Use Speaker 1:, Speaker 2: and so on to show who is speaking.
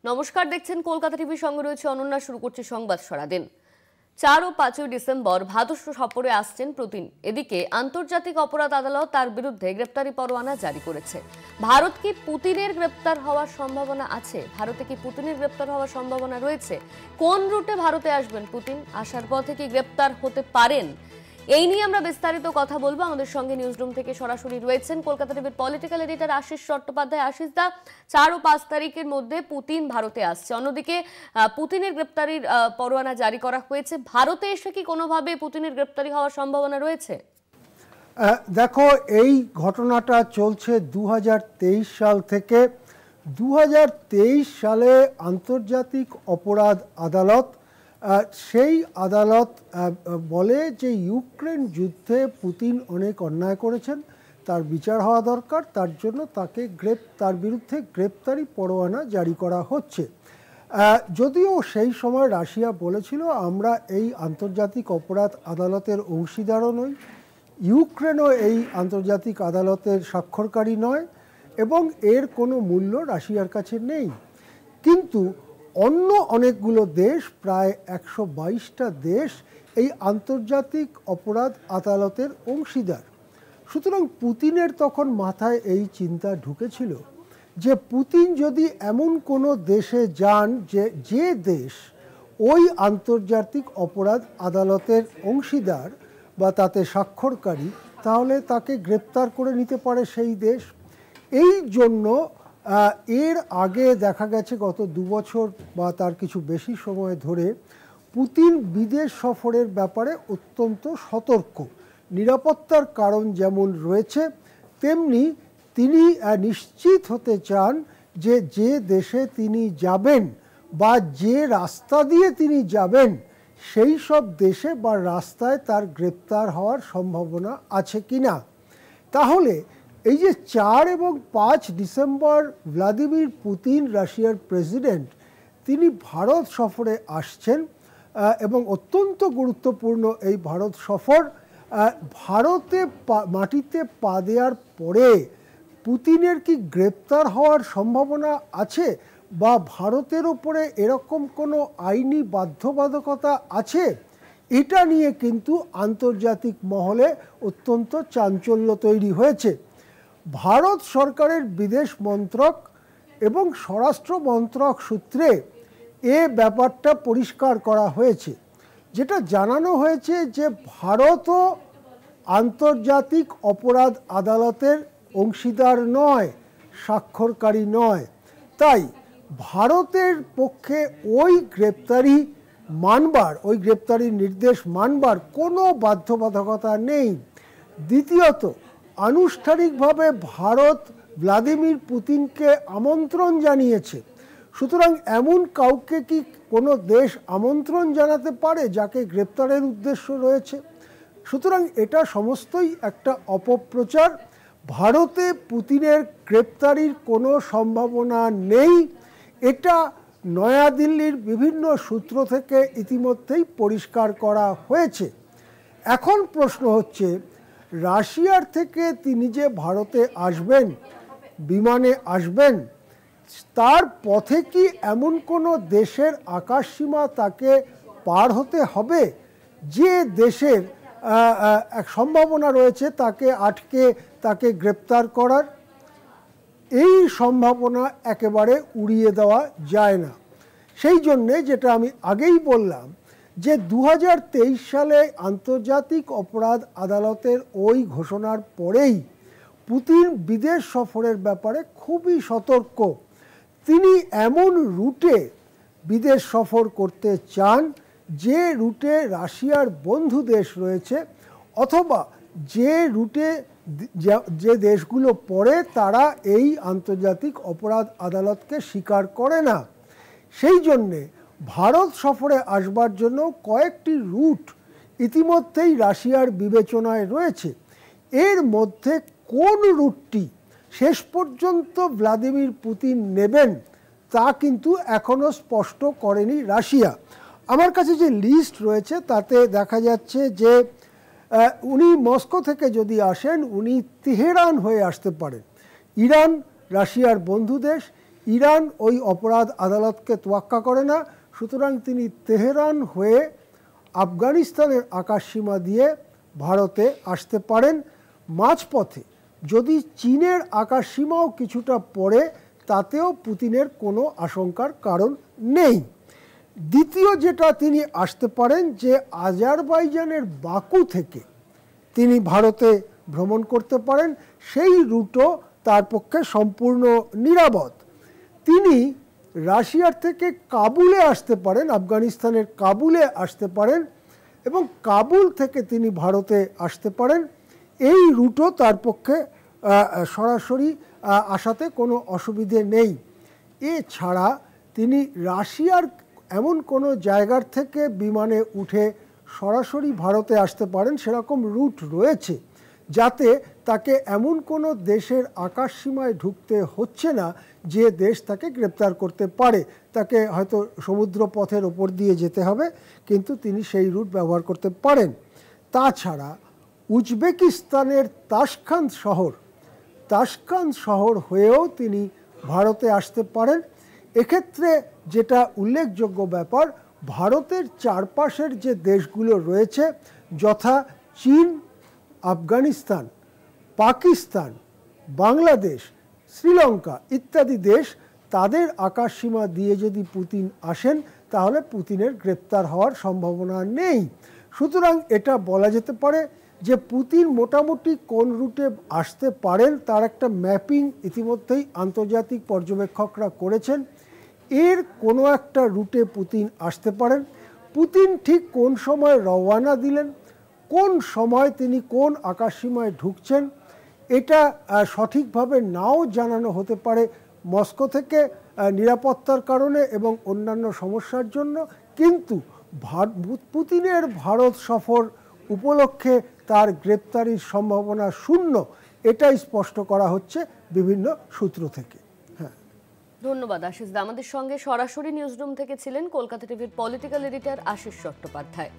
Speaker 1: নমস্কার, দেখছেন কলকাতা টিভি, সঙ্গে রয়েছে অনন্যা। শুরু করছে সংবাদ সারাদিন। 4 ও 5 ডিসেম্বর ভারত সফরে আসছেন পুতিন। এদিকে আন্তর্জাতিক অপরাধ আদালত তার বিরুদ্ধে গ্রেপ্তারি পরোয়ানা জারি করেছে। ভারত কি পুতিনের গ্রেপ্তার হওয়ার সম্ভাবনা আছে? ভারতে কি পুতিনের গ্রেপ্তার হওয়ার সম্ভাবনা রয়েছে? কোন রুটে ভারতে আসবেন পুতিন? আসার পথে কি গ্রেপ্তার হতে পারেন? এই নিয়ে আমরা বিস্তারিত কথা বলবো। আমাদের সঙ্গে নিউজরুম থেকে সরাসরি রয়েছেন কলকাতা টিভির পলিটিক্যাল এডিটর আশিস চট্টোপাধ্যায়। আশিস দা, 4 ও 5 তারিখের মধ্যে পুতিন ভারতে আসছে। অন্যদিকে পুতিনের গ্রেপ্তারির পরোয়ানা জারি করা হয়েছে। ভারতে এসে কি কোনোভাবে পুতিনের গ্রেপ্তারি হওয়ার সম্ভাবনা রয়েছে?
Speaker 2: দেখো, এই ঘটনাটা চলছে 2023 সাল থেকে। 2023 সালে আন্তর্জাতিক অপরাধ আদালত, সেই আদালত বলে যে ইউক্রেন যুদ্ধে পুতিন অনেক অন্যায় করেছেন, তার বিচার হওয়া দরকার, তার জন্য তার বিরুদ্ধে গ্রেপ্তারি পরোয়ানা জারি করা হচ্ছে। যদিও সেই সময় রাশিয়া বলেছিল আমরা এই আন্তর্জাতিক অপরাধ আদালতের অংশীদারও নই, ইউক্রেনও এই আন্তর্জাতিক আদালতের স্বাক্ষরকারী নয় এবং এর কোনো মূল্য রাশিয়ার কাছে নেই। কিন্তু অন্য অনেকগুলো দেশ, প্রায় 122টা দেশ এই আন্তর্জাতিক অপরাধ আদালতের অংশীদার। সুতরাং পুতিনের তখন মাথায় এই চিন্তা ঢুকেছিল যে পুতিন যদি এমন কোনো দেশে যান যে দেশ ওই আন্তর্জাতিক অপরাধ আদালতের অংশীদার বা তাতে স্বাক্ষরকারী, তাহলে তাকে গ্রেপ্তার করে নিতে পারে সেই দেশ। এই জন্য এর আগে দেখা গেছে গত 2 বছর বা তার কিছু বেশি সময় ধরে পুতিন বিদেশ সফরের ব্যাপারে অত্যন্ত সতর্ক। নিরাপত্তার কারণ যেমন রয়েছে, তেমনি তিনি নিশ্চিত হতে চান যে দেশে তিনি যাবেন বা যে রাস্তা দিয়ে তিনি যাবেন সেই সব দেশে বা রাস্তায় তার গ্রেপ্তার হওয়ার সম্ভাবনা আছে কিনা। তাহলে এই যে 4 এবং 5 ডিসেম্বর ভ্লাদিমির পুতিন, রাশিয়ার প্রেসিডেন্ট, তিনি ভারত সফরে আসছেন এবং অত্যন্ত গুরুত্বপূর্ণ এই ভারত সফর। ভারতে মাটিতে পা দেওয়ার পরে পুতিনের কি গ্রেপ্তার হওয়ার সম্ভাবনা আছে বা ভারতের উপরে এরকম কোনো আইনি বাধ্যবাধকতা আছে, এটা নিয়ে কিন্তু আন্তর্জাতিক মহলে অত্যন্ত চাঞ্চল্য তৈরি হয়েছে। ভারত সরকারের বিদেশ মন্ত্রক এবং স্বরাষ্ট্র মন্ত্রক সূত্রে এ ব্যাপারটা পরিষ্কার করা হয়েছে, যেটা জানানো হয়েছে যে ভারতও আন্তর্জাতিক অপরাধ আদালতের অংশীদার নয়, স্বাক্ষরকারী নয়। তাই ভারতের পক্ষে ওই গ্রেপ্তারির নির্দেশ মানবার কোনো বাধ্যবাধকতা নেই। দ্বিতীয়ত, আনুষ্ঠানিকভাবে ভারত ভ্লাদিমির পুতিনকে আমন্ত্রণ জানিয়েছে। সুতরাং এমন কাউকে কি কোনো দেশ আমন্ত্রণ জানাতে পারে যাকে গ্রেপ্তারের উদ্দেশ্য রয়েছে? সুতরাং এটা সমস্তই একটা অপপ্রচার। ভারতে পুতিনের গ্রেপ্তারির কোনো সম্ভাবনা নেই, এটা নয়াদিল্লির বিভিন্ন সূত্র থেকে ইতিমধ্যেই পরিষ্কার করা হয়েছে। এখন প্রশ্ন হচ্ছে, রাশিয়ার থেকে তিনি যে ভারতে আসবেন, বিমানে আসবেন, তার পথে কি এমন কোনো দেশের আকাশসীমা তাকে পার হতে হবে যে দেশের এক সম্ভাবনা রয়েছে তাকে আটকে তাকে গ্রেপ্তার করার? এই সম্ভাবনা একেবারে উড়িয়ে দেওয়া যায় না। সেই জন্যে যেটা আমি আগেই বললাম যে 2023 সালে আন্তর্জাতিক অপরাধ আদালতের ওই ঘোষণার পরেই পুতিন বিদেশ সফরের ব্যাপারে খুবই সতর্ক। তিনি এমন রুটে বিদেশ সফর করতে চান যে রুটে রাশিয়ার বন্ধু দেশ রয়েছে, অথবা যে রুটে যে দেশগুলো পড়ে তারা এই আন্তর্জাতিক অপরাধ আদালতকে স্বীকার করে না। সেই জন্যে ভারত সফরে আসবার জন্য কয়েকটি রুট ইতিমধ্যেই রাশিয়ার বিবেচনায় রয়েছে। এর মধ্যে কোন রুটটি শেষ পর্যন্ত ভ্লাদিমির পুতিন নেবেন তা কিন্তু এখনও স্পষ্ট করেনি রাশিয়া। আমার কাছে যে লিস্ট রয়েছে তাতে দেখা যাচ্ছে যে উনি মস্কো থেকে যদি আসেন, উনি তেহরান হয়ে আসতে পারেন। ইরান রাশিয়ার বন্ধু দেশ, ইরান ওই অপরাধ আদালতকে তোয়াক্কা করে না, সুতরাং তিনি তেহরান হয়ে আফগানিস্তানের আকাশসীমা দিয়ে ভারতে আসতে পারেন। মাঝপথে যদি চীনের আকাশসীমাও কিছুটা পড়ে, তাতেও পুতিনের কোনো আশঙ্কার কারণ নেই। দ্বিতীয় যেটা তিনি আসতে পারেন, যে আজারবাইজানের বাকু থেকে তিনি ভারতে ভ্রমণ করতে পারেন, সেই রুটও তার পক্ষে সম্পূর্ণ নিরাপদ। তিনি রাশিয়ার থেকে কাবুলে আসতে পারেন, আফগানিস্তানের কাবুলে আসতে পারেন, এবং কাবুল থেকে তিনি ভারতে আসতে পারেন। এই রুটও তার পক্ষে সরাসরি আসাতে কোনো অসুবিধে নেই। এছাড়া তিনি রাশিয়ার এমন কোনো জায়গার থেকে বিমানে উঠে সরাসরি ভারতে আসতে পারেন, সেরকম রুট রয়েছে, যাতে তাকে এমন কোনো দেশের আকাশসীমায় ঢুকতে হচ্ছে না যে দেশ তাকে গ্রেপ্তার করতে পারে। তাকে হয়তো সমুদ্র পথের ওপর দিয়ে যেতে হবে, কিন্তু তিনি সেই রুট ব্যবহার করতে পারেন। তাছাড়া উজবেকিস্তানের তাশখান্দ শহর হয়েও তিনি ভারতে আসতে পারেন। এক্ষেত্রে যেটা উল্লেখযোগ্য ব্যাপার, ভারতের চারপাশের যে দেশগুলো রয়েছে, যথা চীন, আফগানিস্তান, পাকিস্তান, বাংলাদেশ, শ্রীলঙ্কা ইত্যাদি দেশ, তাদের আকাশসীমা দিয়ে যদি পুতিন আসেন, তাহলে পুতিনের গ্রেপ্তার হওয়ার সম্ভাবনা নেই। সুতরাং এটা বলা যেতে পারে যে পুতিন মোটামুটি কোন রুটে আসতে পারেন তার একটা ম্যাপিং ইতিমধ্যেই আন্তর্জাতিক পর্যবেক্ষকরা করেছেন। এর কোনো একটা রুটে পুতিন আসতে পারেন। পুতিন ঠিক কোন সময় রওয়ানা দিলেন, কোন সময় তিনি কোন আকাশসীমায় ঢুকছেন, এটা সঠিকভাবে নাও জানানো হতে পারে মস্কো থেকে, নিরাপত্তার কারণে এবং অন্যান্য সমস্যার জন্য। কিন্তু পুতিনের ভারত সফর উপলক্ষে তার গ্রেপ্তারির সম্ভাবনা শূন্য, এটাই স্পষ্ট করা হচ্ছে বিভিন্ন সূত্র থেকে।
Speaker 1: ধন্যবাদ আশিস দা। আমাদের সঙ্গে সরাসরি নিউজরুম থেকে ছিলেন কলকাতা টিভির পলিটিক্যাল এডিটর আশিস চট্টোপাধ্যায়।